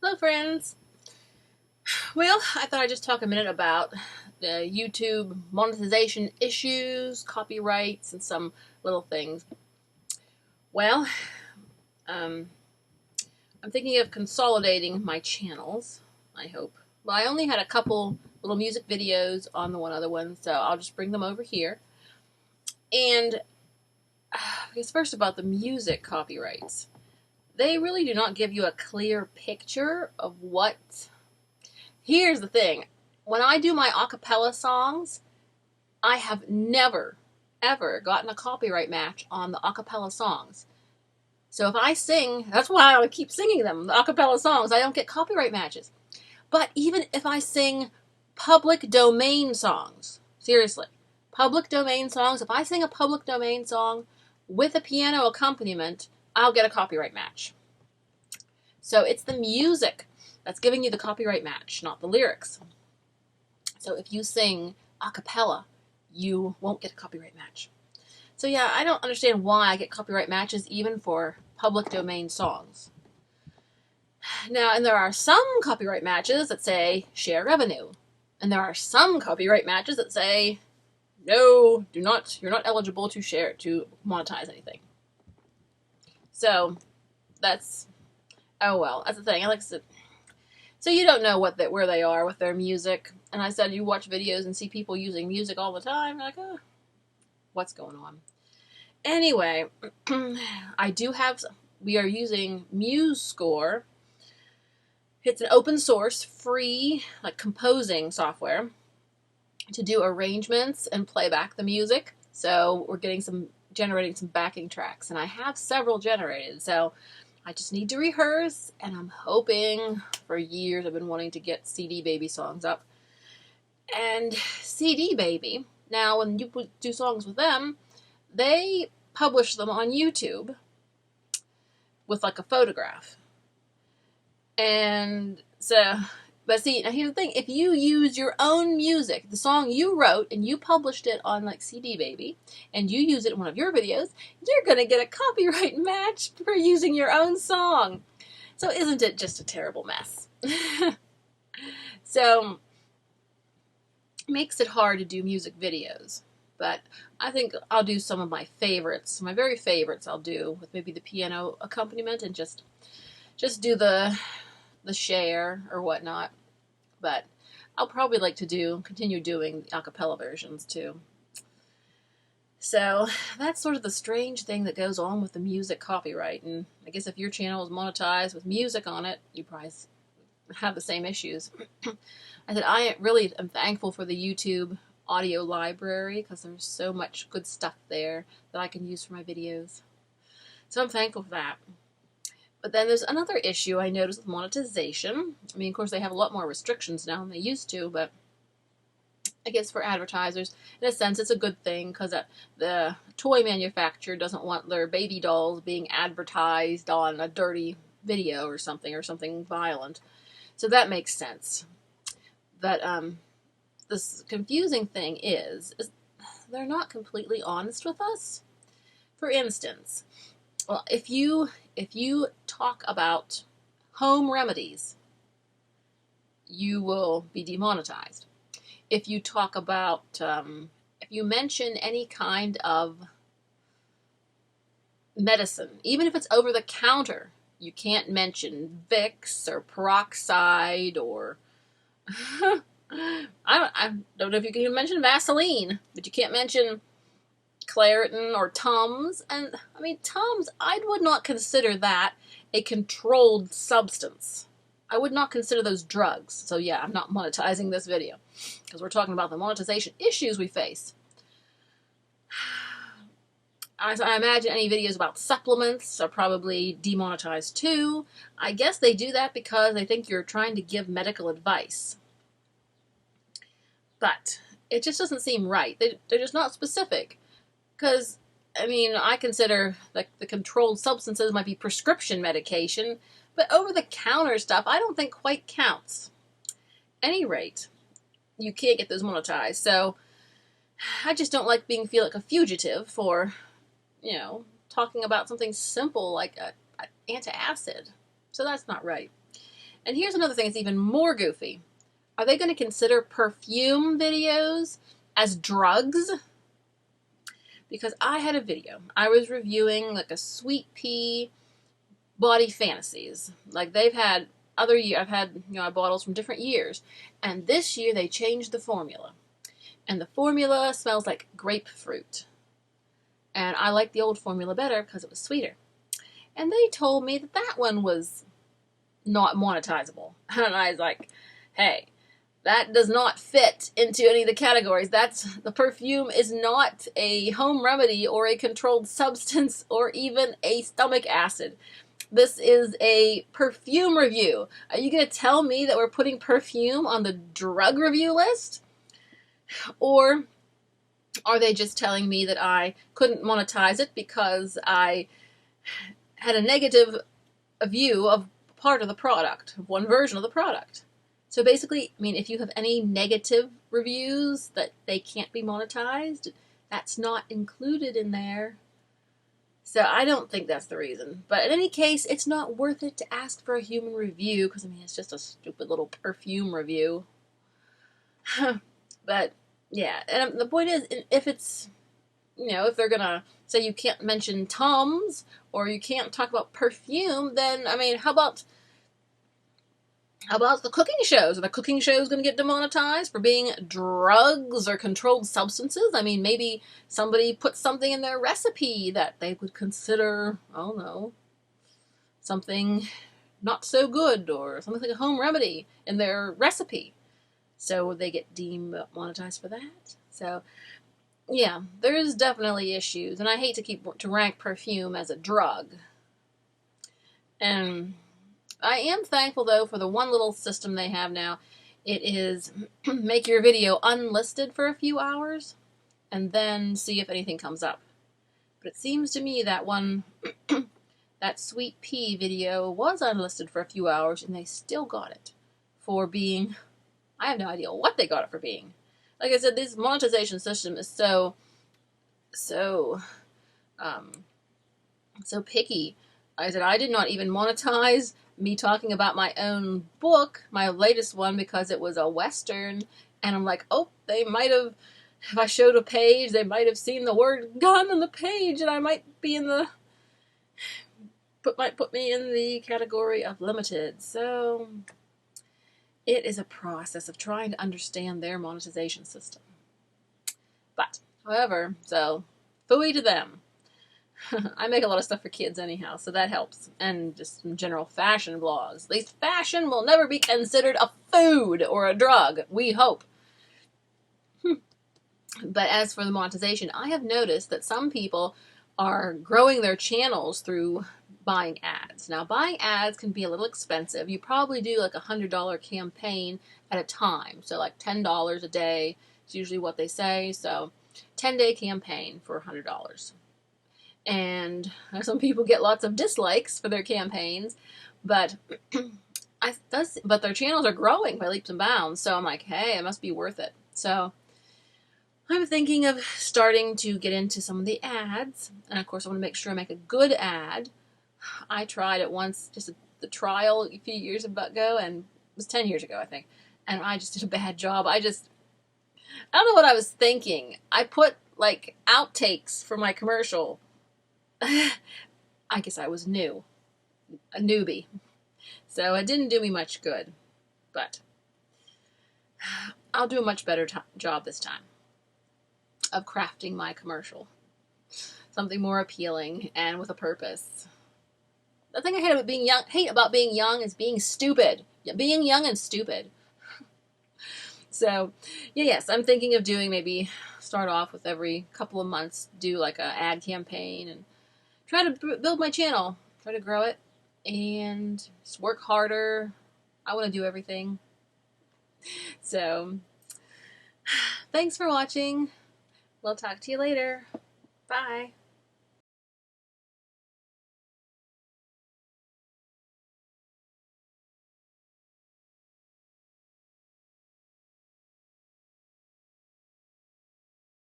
Hello friends! Well, I thought I'd just talk a minute about the YouTube monetization issues, copyrights, and some little things. Well, I'm thinking of consolidating my channels, I hope. Well, I only had a couple little music videos on the one other one, so I'll just bring them over here. And I guess first about the music copyrights. They really do not give you a clear picture of what... Here's the thing. When I do my a cappella songs, I have never, ever gotten a copyright match on the a cappella songs. So if I sing, that's why I keep singing them, the a cappella songs, I don't get copyright matches. But even if I sing public domain songs, seriously, public domain songs, if I sing a public domain song with a piano accompaniment, I'll get a copyright match. So it's the music that's giving you the copyright match, not the lyrics. So if you sing a cappella, you won't get a copyright match. So yeah, I don't understand why I get copyright matches even for public domain songs. Now, and there are some copyright matches that say share revenue. And there are some copyright matches that say, no, you're not eligible to share, to monetize anything. So that's, oh well, that's the thing. I like to, so you don't know where they are with their music. And I said you watch videos and see people using music all the time. You're like, oh, what's going on? Anyway, we are using MuseScore. It's an open source, free, like composing software to do arrangements and play back the music. So we're generating some backing tracks, and I have several generated. So I just need to rehearse, and I'm hoping, for years I've been wanting to get CD Baby songs up. And CD Baby, now when you do songs with them, they publish them on YouTube with like a photograph. And so, but see, now here's the thing, if you use your own music, the song you wrote, and you published it on like CD Baby, and you use it in one of your videos, you're going to get a copyright match for using your own song. So isn't it just a terrible mess? So, it makes it hard to do music videos. But I think I'll do some of my favorites. My very favorites I'll do with maybe the piano accompaniment and just do the share or whatnot. But I'll probably like to continue doing the a cappella versions too. So that's sort of the strange thing that goes on with the music copyright. And I guess if your channel is monetized with music on it, you probably have the same issues. I said I really am thankful for the YouTube audio library because there's so much good stuff there that I can use for my videos. So I'm thankful for that. But then there's another issue I noticed with monetization. I mean, of course, they have a lot more restrictions now than they used to, but I guess for advertisers, in a sense, it's a good thing because the toy manufacturer doesn't want their baby dolls being advertised on a dirty video or something violent. So that makes sense. But this confusing thing is they're not completely honest with us. For instance, well, if you talk about home remedies, you will be demonetized. If you talk about, if you mention any kind of medicine, even if it's over the counter, you can't mention Vicks or peroxide or I don't know if you can even mention Vaseline, but you can't mention Claritin or Tums. And I mean, Tums, I would not consider that a controlled substance. I would not consider those drugs. So yeah, I'm not monetizing this video because we're talking about the monetization issues we face. I imagine any videos about supplements are probably demonetized too. I guess they do that because they think you're trying to give medical advice. But it just doesn't seem right. They're just not specific. Because, I mean, I consider like the controlled substances might be prescription medication, but over-the-counter stuff I don't think quite counts. At any rate, you can't get those monetized. So I just don't like feel like a fugitive for, talking about something simple like an antacid. So that's not right. And here's another thing that's even more goofy. Are they going to consider perfume videos as drugs? Because I had a video. I was reviewing like a Sweet Pea Body Fantasies. Like they've had other years, I've had bottles from different years. And this year they changed the formula. And the formula smells like grapefruit. And I like the old formula better because it was sweeter. And they told me that that one was not monetizable. And I was like, hey, that does not fit into any of the categories. The perfume is not a home remedy or a controlled substance or even a stomach acid. This is a perfume review. Are you going to tell me that we're putting perfume on the drug review list? Or are they just telling me that I couldn't monetize it because I had a negative view of part of the product, one version of the product? So basically, I mean, if you have any negative reviews that they can't be monetized, that's not included in there. So I don't think that's the reason. But in any case, it's not worth it to ask for a human review because, I mean, it's just a stupid little perfume review. But, yeah. And the point is, if it's, if they're going to say you can't mention Tums or you can't talk about perfume, then, I mean, how about the cooking shows? Are the cooking shows going to get demonetized for being drugs or controlled substances? I mean, maybe somebody put something in their recipe that they would consider, I don't know, something not so good or something like a home remedy in their recipe. So would they get demonetized for that? So, yeah, there's definitely issues. And I hate to rank perfume as a drug. And I am thankful, though, for the one little system they have now. It is make your video unlisted for a few hours and then see if anything comes up. But it seems to me that that Sweet Pea video was unlisted for a few hours and they still got it for being, I have no idea what they got it for being. Like I said, this monetization system is so picky. I said I did not even monetize me talking about my own book, my latest one, because it was a Western, and I'm like, oh, they might have, if I showed a page, they might have seen the word gun on the page, and I might be might put me in the category of limited. So it is a process of trying to understand their monetization system. But, however, so phooey to them. I make a lot of stuff for kids anyhow, so that helps. And just some general fashion blogs. At least fashion will never be considered a food or a drug, we hope. But as for the monetization, I have noticed that some people are growing their channels through buying ads. Now, buying ads can be a little expensive. You probably do like a $100 campaign at a time. So like $10 a day is usually what they say. So 10-day campaign for $100. And some people get lots of dislikes for their campaigns, but their channels are growing by leaps and bounds. So I'm like, hey, it must be worth it. So I'm thinking of starting to get into some of the ads, and of course I want to make sure I make a good ad. I tried it once, just the trial a few years ago, and it was 10 years ago, I think, and I just did a bad job. I don't know what I was thinking. I put like outtakes for my commercial. I guess I was a newbie. So it didn't do me much good, but I'll do a much better job this time of crafting my commercial. Something more appealing and with a purpose. The thing I hate about being young is being stupid. Being young and stupid. So, yes, I'm thinking of maybe start off with every couple of months, do like an ad campaign and try to build my channel, try to grow it, and just work harder. I want to do everything. So, thanks for watching. We'll talk to you later. Bye.